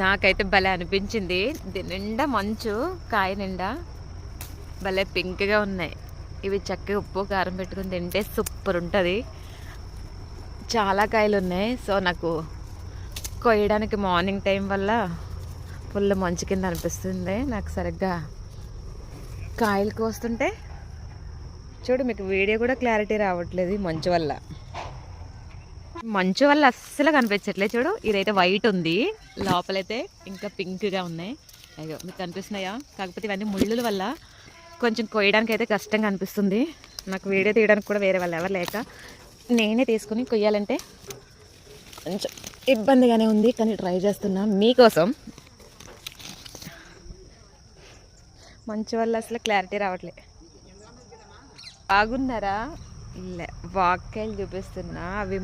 నాకైతే భలే అనిపించింది. దీని నిండా మంచు, కాయ నిండా భలే పింక్గా ఉన్నాయి. ఇవి చక్కగా ఉప్పు కారం పెట్టుకుని తింటే సూపర్ ఉంటుంది. చాలా కాయలు ఉన్నాయి. సో నాకు కొయ్యడానికి మార్నింగ్ టైం వల్ల ఫుల్ మంచు కింద అనిపిస్తుంది. నాకు సరిగ్గా కాయలు కోస్తుంటే చూడు, మీకు వీడియో కూడా క్లారిటీ రావట్లేదు ఈ మంచు వల్ల. మంచు వల్ల అస్సలు కనిపించట్లేదు. చూడు, ఇదైతే వైట్ ఉంది, లోపలైతే ఇంకా పింక్గా ఉన్నాయి. అయ్యో, మీకు కనిపిస్తున్నాయా? కాకపోతే ఇవన్నీ ముళ్ళుల వల్ల కొంచెం కొయ్యడానికి అయితే కష్టంగా అనిపిస్తుంది. నాకు వీడియో తీయడానికి కూడా వేరే వాళ్ళు ఎవరు లేక నేనే తీసుకుని కొయ్యాలంటే కొంచెం ఇబ్బందిగానే ఉంది. కానీ ట్రై చేస్తున్నా మీకోసం. మంచు వల్ల అసలు క్లారిటీ రావట్లేదు. బాగున్నారా? ఇలా వాక్కాయలు చూపిస్తున్నా, అవి